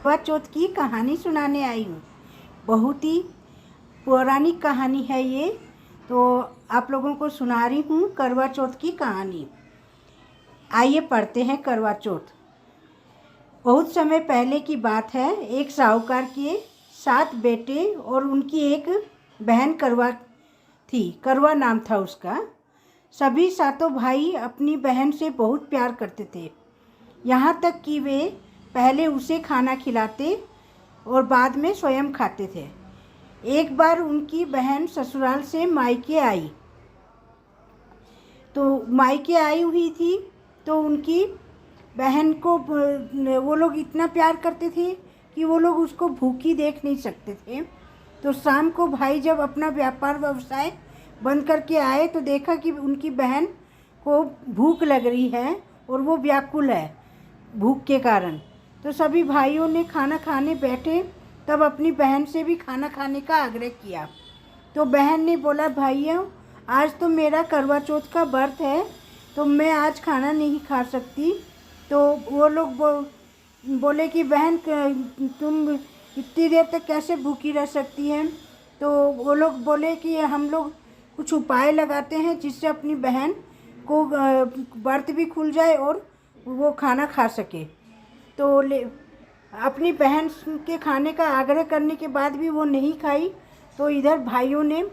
करवा चौथ की कहानी सुनाने आई हूँ। बहुत ही पौराणिक कहानी है ये, तो आप लोगों को सुना रही हूँ करवा चौथ की कहानी। आइए पढ़ते हैं करवा चौथ। बहुत समय पहले की बात है। एक साहूकार के 7 बेटे और उनकी एक बहन करवा थी। करवा नाम था उसका। सभी 7 भाई अपनी बहन से बहुत प्यार करते थे, यहाँ तक कि वे पहले उसे खाना खिलाते और बाद में स्वयं खाते थे। एक बार उनकी बहन ससुराल से मायके आई, तो मायके आई हुई थी, तो उनकी बहन को वो लोग इतना प्यार करते थे कि वो लोग उसको भूखी देख नहीं सकते थे। तो शाम को भाई जब अपना व्यापार व्यवसाय बंद करके आए तो देखा कि उनकी बहन को भूख लग रही है और वो व्याकुल है भूख के कारण। तो सभी भाइयों ने खाना खाने बैठे तब अपनी बहन से भी खाना खाने का आग्रह किया। तो बहन ने बोला, भाइयों आज तो मेरा करवा चौथ का व्रत है, तो मैं आज खाना नहीं खा सकती। तो वो लोग बोले कि बहन तुम इतनी देर तक कैसे भूखी रह सकती हैं। तो वो लोग बोले कि हम लोग कुछ उपाय लगाते हैं जिससे अपनी बहन को व्रत भी खुल जाए और वो खाना खा सके। तो अपनी बहन के खाने का आग्रह करने के बाद भी वो नहीं खाई। तो इधर भाइयों ने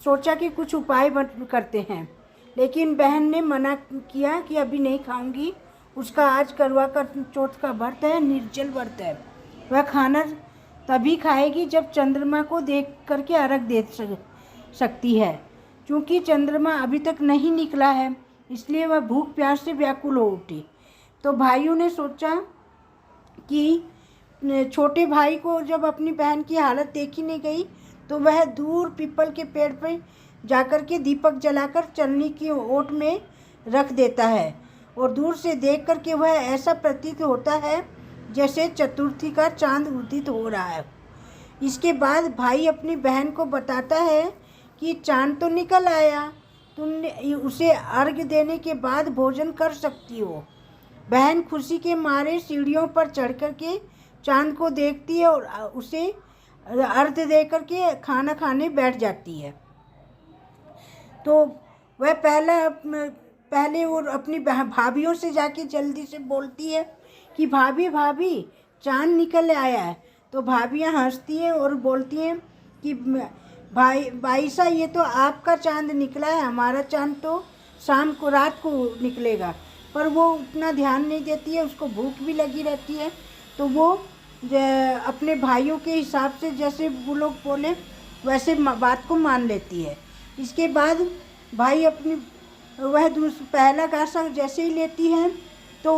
सोचा कि कुछ उपाय करते हैं, लेकिन बहन ने मना किया कि अभी नहीं खाऊंगी। उसका आज करवा चौथ का व्रत है, निर्जल व्रत है। वह खाना तभी खाएगी जब चंद्रमा को देख करके अर्घ दे सकती है। क्योंकि चंद्रमा अभी तक नहीं निकला है, इसलिए वह भूख प्यास से व्याकुल हो उठी। तो भाइयों ने सोचा कि छोटे भाई को जब अपनी बहन की हालत देखी नहीं गई तो वह दूर पीपल के पेड़ पर जाकर के दीपक जलाकर चलनी की ओट में रख देता है और दूर से देख कर के वह ऐसा प्रतीत होता है जैसे चतुर्थी का चांद उदित हो रहा है। इसके बाद भाई अपनी बहन को बताता है कि चांद तो निकल आया, तुमने उसे अर्घ देने के बाद भोजन कर सकती हो। बहन खुशी के मारे सीढ़ियों पर चढ़ कर के चांद को देखती है और उसे अर्घ दे करके खाना खाने बैठ जाती है। तो वह पहले वो अपनी भाभीयों से जाके जल्दी से बोलती है कि भाभी भाभी चांद निकल आया है। तो भाभियाँ हंसती हैं और बोलती हैं कि भाई साहब ये तो आपका चांद निकला है, हमारा चांद तो शाम को रात को निकलेगा। पर वो उतना ध्यान नहीं देती है, उसको भूख भी लगी रहती है। तो वो अपने भाइयों के हिसाब से जैसे वो लोग बोले वैसे बात को मान लेती है। इसके बाद भाई अपनी वह पहला गासा जैसे ही लेती है तो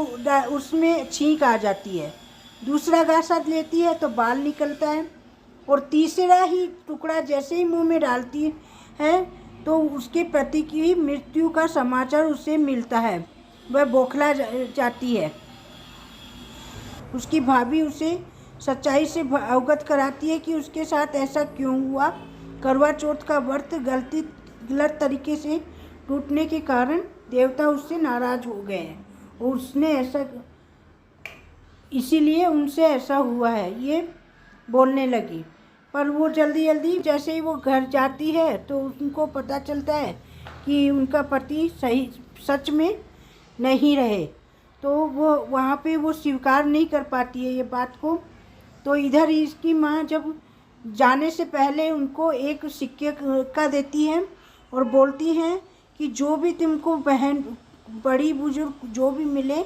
उसमें छींक आ जाती है। दूसरा गासा लेती है तो बाल निकलता है और तीसरा ही टुकड़ा जैसे ही मुंह में डालती है तो उसके पति की मृत्यु का समाचार उसे मिलता है। वह बौखला जाती है। उसकी भाभी उसे सच्चाई से अवगत कराती है कि उसके साथ ऐसा क्यों हुआ। करवा चौथ का व्रत गलत तरीके से टूटने के कारण देवता उससे नाराज हो गए हैं और उसने ऐसा इसीलिए उनसे ऐसा हुआ है, ये बोलने लगी। पर वो जल्दी जैसे ही वो घर जाती है तो उनको पता चलता है कि उनका पति सच में नहीं रहे। तो वो वहाँ पे वो स्वीकार नहीं कर पाती है ये बात को। तो इधर इसकी माँ जब जाने से पहले उनको एक सिक्के का देती है और बोलती हैं कि जो भी तुमको बहन बड़ी बुजुर्ग जो भी मिले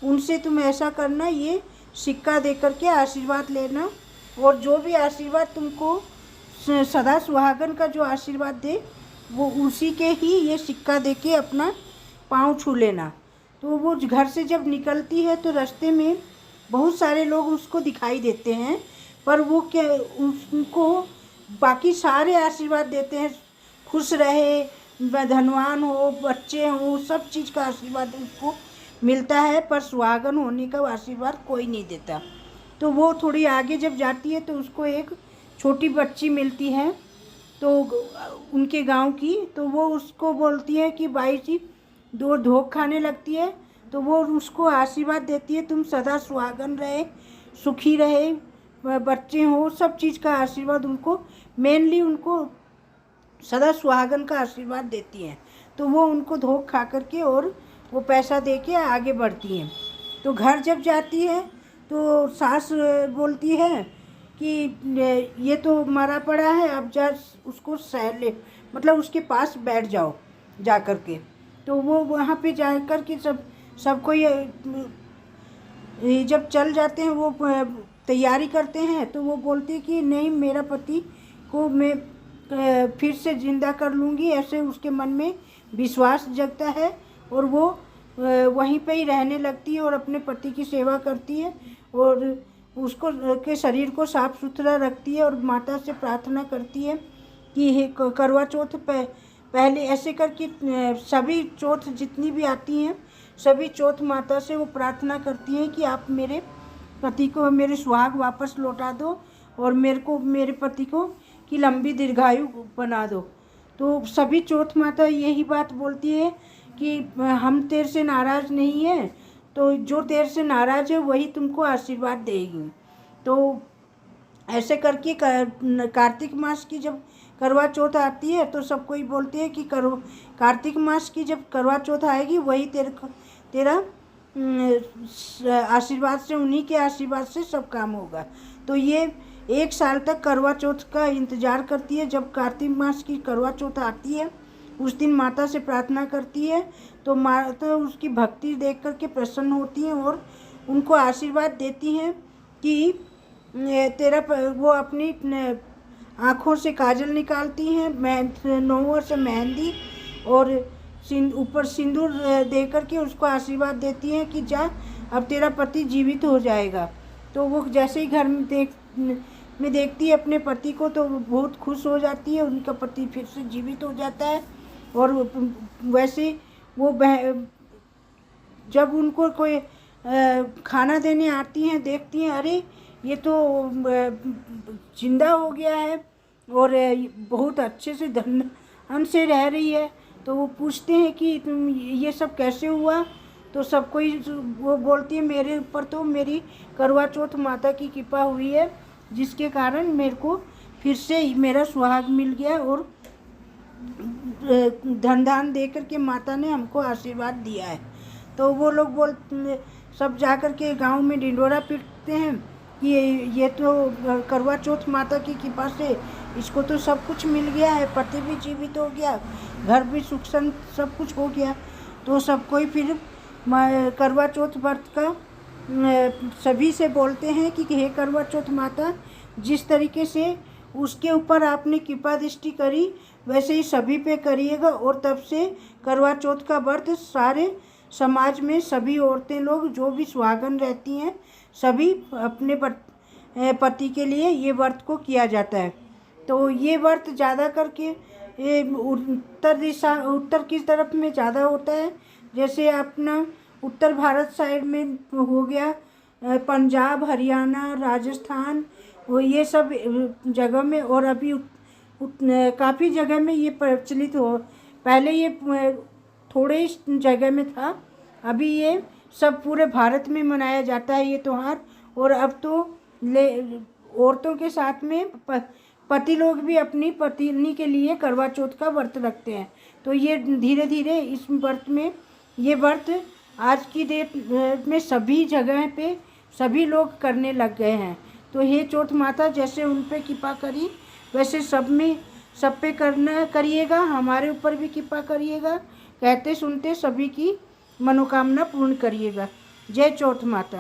उनसे तुम ऐसा करना, ये सिक्का दे करके आशीर्वाद लेना और जो भी आशीर्वाद तुमको सदा सुहागन का जो आशीर्वाद दे वो उसी के ही ये सिक्का दे के अपना पाँव छू लेना। तो वो घर से जब निकलती है तो रास्ते में बहुत सारे लोग उसको दिखाई देते हैं, पर वो क्या उनको बाकी सारे आशीर्वाद देते हैं, खुश रहे, धनवान हो, बच्चे हों, सब चीज़ का आशीर्वाद उसको मिलता है, पर सुहागन होने का आशीर्वाद कोई नहीं देता। तो वो थोड़ी आगे जब जाती है तो उसको एक छोटी बच्ची मिलती है तो उनके गांव की। तो वो उसको बोलती है कि बाई जी दो धोख खाने लगती है। तो वो उसको आशीर्वाद देती है, तुम सदा सुहागन रहे, सुखी रहे, बच्चे हों, सब चीज़ का आशीर्वाद उनको, मेनली उनको सदा सुहागन का आशीर्वाद देती हैं। तो वो उनको धोख खा करके और वो पैसा दे के आगे बढ़ती हैं। तो घर जब जाती है तो सास बोलती है कि ये तो मरा पड़ा है, अब जा उसको सह ले, मतलब उसके पास बैठ जाओ जा कर के। तो वो वहाँ पे जा कर के सबको ये जब चल जाते हैं, वो तैयारी करते हैं, तो वो बोलती है कि नहीं, मेरा पति को मैं फिर से ज़िंदा कर लूँगी, ऐसे उसके मन में विश्वास जगता है और वो वहीं पे ही रहने लगती है और अपने पति की सेवा करती है और उसको के शरीर को साफ सुथरा रखती है और माता से प्रार्थना करती है कि हे करवा चौथ पहले ऐसे करके सभी चौथ जितनी भी आती हैं, सभी चौथ माता से वो प्रार्थना करती हैं कि आप मेरे पति को मेरे सुहाग वापस लौटा दो और मेरे पति को की लंबी दीर्घायु बना दो। तो सभी चौथ माता यही बात बोलती है कि हम तेरे से नाराज़ नहीं हैं, तो जो तेरे से नाराज़ है वही तुमको आशीर्वाद देगी। तो ऐसे करके कार्तिक मास की जब करवा चौथ आती है तो सब कोई बोलते हैं कि कार्तिक मास की जब करवा चौथ आएगी वही तेरा आशीर्वाद से, उन्हीं के आशीर्वाद से सब काम होगा। तो ये 1 साल तक करवा चौथ का इंतज़ार करती है। जब कार्तिक मास की करवा चौथ आती है उस दिन माता से प्रार्थना करती है, तो माता उसकी भक्ति देख कर के प्रसन्न होती हैं और उनको आशीर्वाद देती हैं कि वो अपनी आँखों से काजल निकालती हैं, नौवर से मेहंदी और ऊपर सिंदूर दे करके उसको आशीर्वाद देती हैं कि जा, अब तेरा पति जीवित हो जाएगा। तो वो जैसे ही घर में देखती है अपने पति को तो बहुत खुश हो जाती है, उनका पति फिर से जीवित हो जाता है। और वैसे वो जब उनको कोई खाना देने आती हैं, देखती हैं अरे ये तो जिंदा हो गया है और बहुत अच्छे से धन से रह रही है, तो वो पूछते हैं कि तुम ये सब कैसे हुआ। तो सब कोई वो बोलती है मेरे ऊपर तो मेरी करवा चौथ माता की कृपा हुई है, जिसके कारण मेरे को फिर से मेरा सुहाग मिल गया और धन दान दे करके माता ने हमको आशीर्वाद दिया है। तो वो लोग सब जा कर के गाँव में ढिंढोरा पीटते हैं कि ये तो करवा चौथ माता की कृपा से इसको तो सब कुछ मिल गया है, पति भी जीवित हो गया, घर भी सुख सब कुछ हो गया। तो सब कोई फिर करवा चौथ व्रत का सभी से बोलते हैं कि हे करवा चौथ माता, जिस तरीके से उसके ऊपर आपने कृपा दृष्टि करी वैसे ही सभी पे करिएगा। और तब से करवा चौथ का व्रत सारे समाज में सभी औरतें लोग जो भी सुहागन रहती हैं सभी अपने पति के लिए ये व्रत को किया जाता है। तो ये व्रत ज़्यादा करके उत्तर की तरफ में ज़्यादा होता है, जैसे अपना उत्तर भारत साइड में हो गया, पंजाब, हरियाणा, राजस्थान, वो ये सब जगह में, और अभी काफ़ी जगह में ये प्रचलित हो, पहले ये थोड़े जगह में था, अभी ये सब पूरे भारत में मनाया जाता है ये त्यौहार। और अब तो औरतों के साथ में पति लोग भी अपनी पत्नी के लिए करवा चौथ का व्रत रखते हैं। तो ये धीरे धीरे इस व्रत में, ये व्रत आज की डेट में सभी जगह पे सभी लोग करने लग गए हैं। तो हे चौथ माता, जैसे उन पे कृपा करी वैसे सब पे करिएगा, हमारे ऊपर भी कृपा करिएगा, कहते सुनते सभी की मनोकामना पूर्ण करिएगा। जय चौथ माता।